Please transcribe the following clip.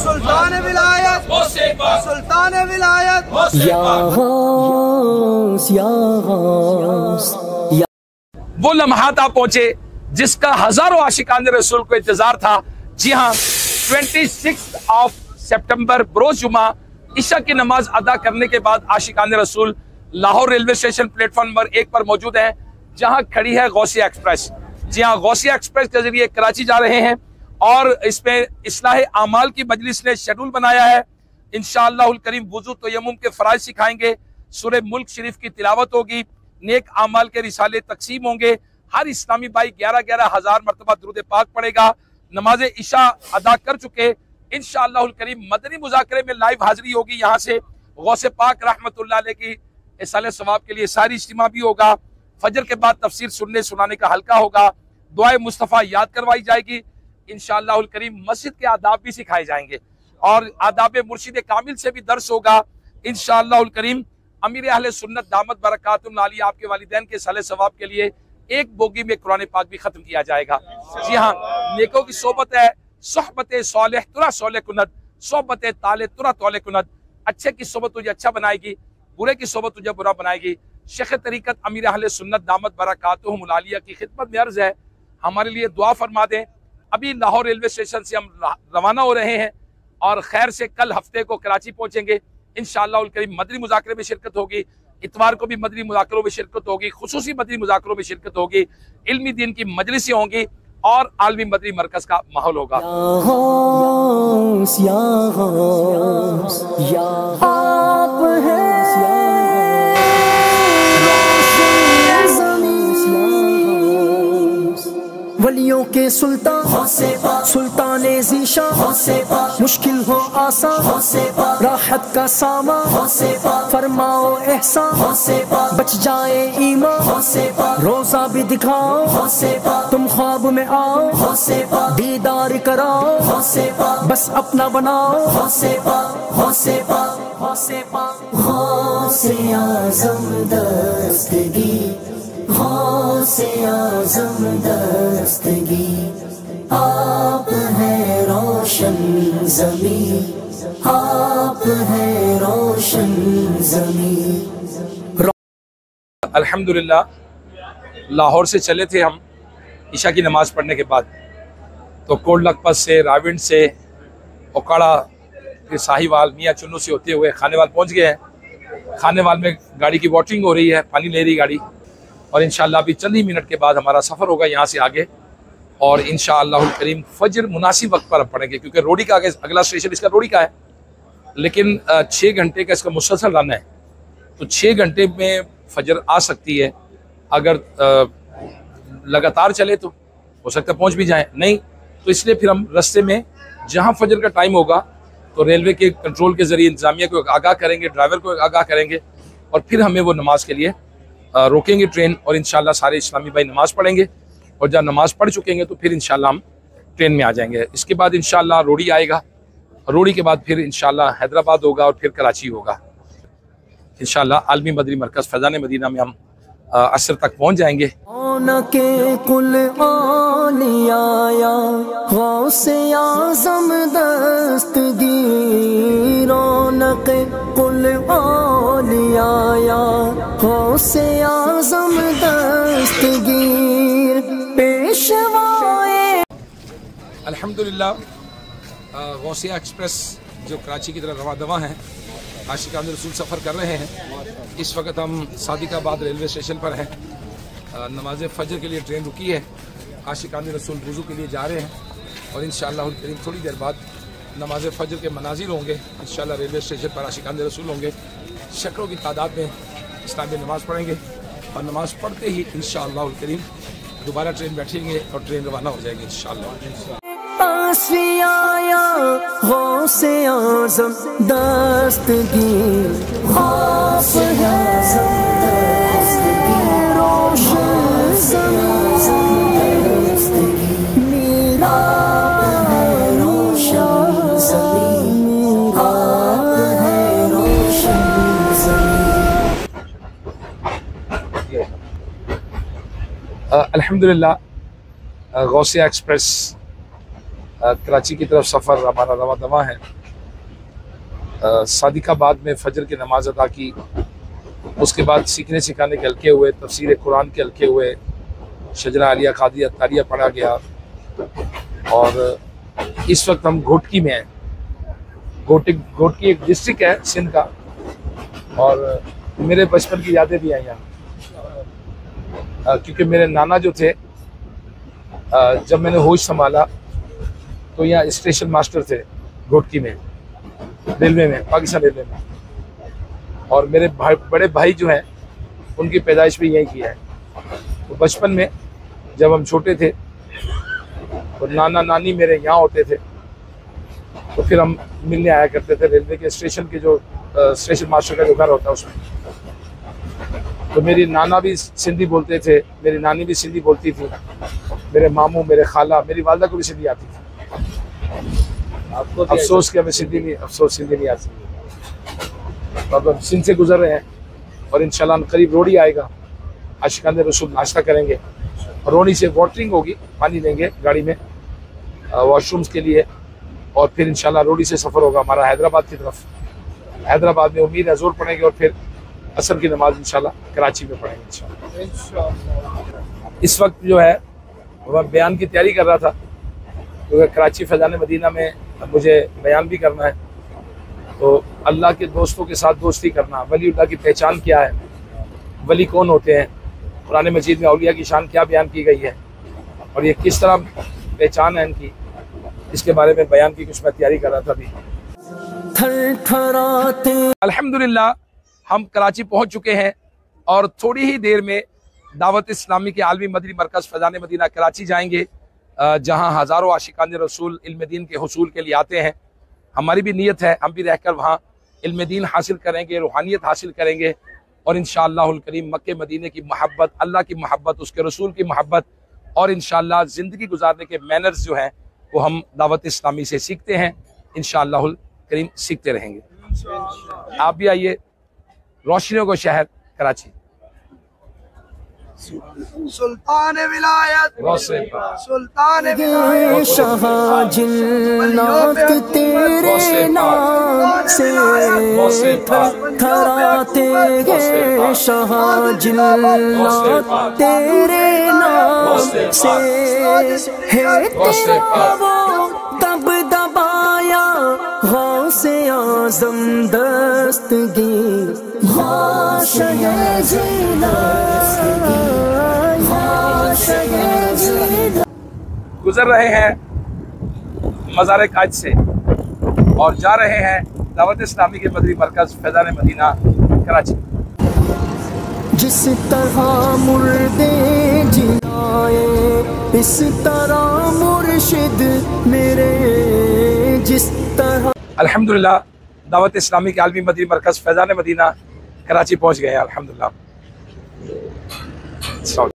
सुल्तान विलायत, सुल्तान विलायत। वो लम्हात आप पहुंचे जिसका हजारों आशिकान रसूल को इंतजार था। जी हाँ, 26 सितंबर बरोज जुमा ईशा की नमाज अदा करने के बाद आशिकान रसूल Lahore railway station platform number 1 पर मौजूद है, जहां खड़ी है गौसिया एक्सप्रेस। जी हाँ, गौसिया एक्सप्रेस के जरिए कराची जा रहे हैं और इसमें इस्लाह आमाल की मजलिस ने शेड्यूल बनाया है। इंशाअल्लाहुल करीम वुजू तयम्मुम के फराइज सिखाएंगे, सूरह मुल्क शरीफ की तिलावत होगी, नेक आमाल के रिसाले तकसीम होंगे। हर इस्लामी भाई 11-11 हज़ार मरतबा दुरूद पाक पढ़ेगा। नमाज इशा अदा कर चुके इंशाअल्लाहुल करीम मदनी मुज़ाकरे में लाइव हाजिरी होगी। यहाँ से गौसे पाक रहमतुल्लाह अलैह की इसाले सवाब के लिए सारी इज्तिमा भी होगा। फजर के बाद तफसीर सुनने सुनाने का हल्का होगा, दुआए मुस्तफ़ा याद करवाई जाएगी। इंशाअल्लाहुल करीम मस्जिद के आदाब भी सिखाए जाएंगे और आदाब मुर्शिद कामिल से भी दर्स होगा। इंशाअल्लाहुल करीम अमीर अहले सुन्नत दामत बरकातुहुम आलिया आपके वालिदैन के साले सवाब के लिए एक बोगी में कुरान पाक भी खत्म किया जाएगा। जी हाँ, नेकों की सोबत है, सोहबत सालेह तुरा सोले कुनद, सोहबत ताले तुरा तौले कुनद। अच्छे की सोबत तुझे अच्छा बनाएगी, बुरे की सोबत तुझे बुरा बनाएगी। शेख तरीकत अमीर अहले सुन्नत दामत बरकातुहुम आलिया की खिदमत में अर्ज है, हमारे लिए दुआ फरमा दें। अभी लाहौर रेलवे स्टेशन से हम रवाना हो रहे हैं और खैर से कल हफ्ते को कराची पहुंचेंगे। इंशाअल्लाह करीम मदनी मुज़ाकरे में शिरकत होगी, इतवार को भी मदनी मुज़ाकरों में शिरकत होगी, खुसूसी मदनी मुज़ाकरों में शिरकत होगी, इल्मी दीन की मजलिसें होंगी और आलमी मदनी मरकज का माहौल होगा। वलियों के सुल्तान सुल्तान ज़ीशान, मुश्किल हो आसान राहत का सामा, फरमाओ एहसान बच जाए ईमान, रोजा भी दिखाओ तुम ख्वाब में आओ, दीदार कराओ बस अपना बनाओ। गौसे आज़म दस्तगी, गौसे आज़म दस्तगी, आप है रोशन ज़मी, आप है रोशन ज़मी। अल्हम्दुलिल्लाह लाहौर से चले थे हम ईशा की नमाज़ पढ़ने के बाद, तो कोट लखपत से, राविंड से, ओकाड़ा, फिर साहिवाल, मियाँ चुन्नू से होते हुए खानेवाल पहुँच गए हैं। खानेवाल में गाड़ी की वॉटरिंग हो रही है, पानी ले रही गाड़ी, और इंशाअल्लाह अभी चंद ही मिनट के बाद हमारा सफ़र होगा यहाँ से आगे। और इंशाअल्लाह करीम फजर मुनासिब वक्त पर पढ़ेंगे, क्योंकि रोडी का अगला स्टेशन इसका रोडी का है, लेकिन 6 घंटे का इसका मुसलसल रन है, तो 6 घंटे में फजर आ सकती है। अगर लगातार चले तो हो सकता है पहुँच भी जाए, नहीं तो इसलिए फिर हम रास्ते में जहाँ फजर का टाइम होगा तो रेलवे के कंट्रोल के ज़रिए इंतज़ामिया को आगाह करेंगे, ड्राइवर को आगाह करेंगे, और फिर हमें वो नमाज के लिए रोकेंगे ट्रेन, और इंशाल्लाह सारे इस्लामी भाई नमाज़ पढ़ेंगे, और जब नमाज़ पढ़ चुकेंगे तो फिर इंशाल्लाह हम ट्रेन में आ जाएंगे। इसके बाद इंशाल्लाह रोडी आएगा, रोडी के बाद फिर इंशाल्लाह हैदराबाद होगा और फिर कराची होगा। इंशाल्लाह आलमी मदनी मरकज़ फैज़ान मदीना में हम असर तक पहुँच जाएंगे। के कुल आलिया गौसे आज़म दस्तगीर, रौनक कुल आलिया गौसे आज़म दस्तगीर, पेशवाए। अल्हम्दुलिल्लाह गौसिया एक्सप्रेस जो कराची की तरफ रवा दवा हैं, आशिकान रसूल सफ़र कर रहे हैं। इस वक्त हम सादिकाबाद रेलवे स्टेशन पर हैं, नमाज फ़जर के लिए ट्रेन रुकी है, आशिकान रसूल वुज़ू के लिए जा रहे हैं, और इंशाअल्लाह करीम थोड़ी देर बाद नमाज फ़जर के मनाजिर होंगे। इंशाअल्लाह रेलवे स्टेशन पर आशिकान रसूल होंगे, शक्रों की तादाद में इस्लामी नमाज़ पढ़ेंगे, और नमाज़ पढ़ते ही इंशाअल्लाह करीम दोबारा ट्रेन बैठेंगे और ट्रेन रवाना हो जाएगी इंशाअल्लाह। गौसे आज़म दस्तगीर, गौसे आज़म दस्तगीर, रोशन ज़मी, मेरा रोशन ज़मी, आप है रोशन ज़मी। अल्हम्दुलिल्लाह गौसिया एक्सप्रेस कराची की तरफ सफ़र हमारा रवा दवा है। सादिकाबाद में फजर की नमाज अदा की, उसके बाद सीखने सिखाने के हल्के हुए, तफसीर कुरान के हल्के हुए, शजरा आलिया कादिया तारिया पढ़ा गया। और इस वक्त हम घोटकी में हैं। घोटकी एक डिस्ट्रिक्ट है सिंध का, और मेरे बचपन की यादें भी आई यहाँ, क्योंकि मेरे नाना जो थे, जब मैंने होश संभाला तो यहाँ स्टेशन मास्टर थे घोटकी में, रेलवे में, पाकिस्तान रेलवे में। और मेरे बड़े भाई जो हैं उनकी पैदाइश भी यहीं की है। तो बचपन में जब हम छोटे थे तो नाना नानी मेरे यहाँ होते थे, तो फिर हम मिलने आया करते थे रेलवे के स्टेशन के, जो स्टेशन मास्टर का जो घर होता है उसमें। तो मेरी नाना भी सिंधी बोलते थे, मेरी नानी भी सिंधी बोलती थी, मेरे मामू, मेरे खाला, मेरी वालदा को भी सिंधी आती थी। अफसोस कि हमें सिंधी नहीं आती। तो अब हम सिंध से गुजर रहे हैं और इंशाल्लाह करीब रोड़ी आएगा, आशिकान रसूल नाश्ता करेंगे, रोड़ी से वाटरिंग होगी, पानी लेंगे गाड़ी में वॉशरूम्स के लिए, और फिर इंशाल्लाह रोड़ी से सफ़र होगा हमारा हैदराबाद की तरफ। हैदराबाद में उम्मीद है ज़ोर पड़ेंगे और फिर असर की नमाज इंशाल्लाह कराची में पढ़ेंगे इंशाल्लाह। इस वक्त जो है वह बयान की तैयारी कर रहा था, क्योंकि कराची फैज़ान मदीना में मुझे बयान भी करना है। तो अल्लाह के दोस्तों के साथ दोस्ती करना, वलीउल्लाह की पहचान क्या है, वली कौन होते हैं, कुरान मजीद में औलिया की शान क्या बयान की गई है और ये किस तरह पहचान है इनकी, इसके बारे में बयान की कुछ मैं तैयारी कर रहा था अभी। अल्हम्दुलिल्लाह हम कराची पहुंच चुके हैं और थोड़ी ही देर में दावत इस्लामी के आलमी मदनी मरकज़ फैज़ान मदीना कराची जाएंगे, जहां हज़ारों आशिकान रसूल इल्म दीन के हुसूल के लिए आते हैं। हमारी भी नीयत है हम भी रहकर वहाँ इल्म दीन हासिल करेंगे, रूहानियत हासिल करेंगे, और इंशाअल्लाहुल करीम मक्के मदीने की मोहब्बत, अल्लाह की मोहब्बत, उसके रसूल की मोहब्बत, और इंशाअल्लाह ज़िंदगी गुजारने के मैनर्स जो हैं वो हम दावत इस्लामी से सीखते हैं। इंशाअल्लाहुल करीम सीखते रहेंगे। आप भी आइए, रोशनियों का शहर कराची। सुल्तान विलायत, सुल्तान ये शाह जिन्नात तेरे नाम से थराते हैं, शाह जिन्नात तेरे नाम से है तेरा वो तब दबाया गौसे आज़म दस्तगीर गुजर रहे हैं मज़ार काज से और जा रहे हैं दावत इस्लामी के मदनी मरकज़ फैज़ान मदीना कराची। जिस तरह मुर्दे जिलाए इस तरह मुर्शिद मेरे, जिस तरह। अल्हम्दुलिल्लाह दावत इस्लामी के आलमी मदनी मरकज़ फैज़ान मदीना कराची पहुंच गए हैं अल्हम्दुलिल्लाह।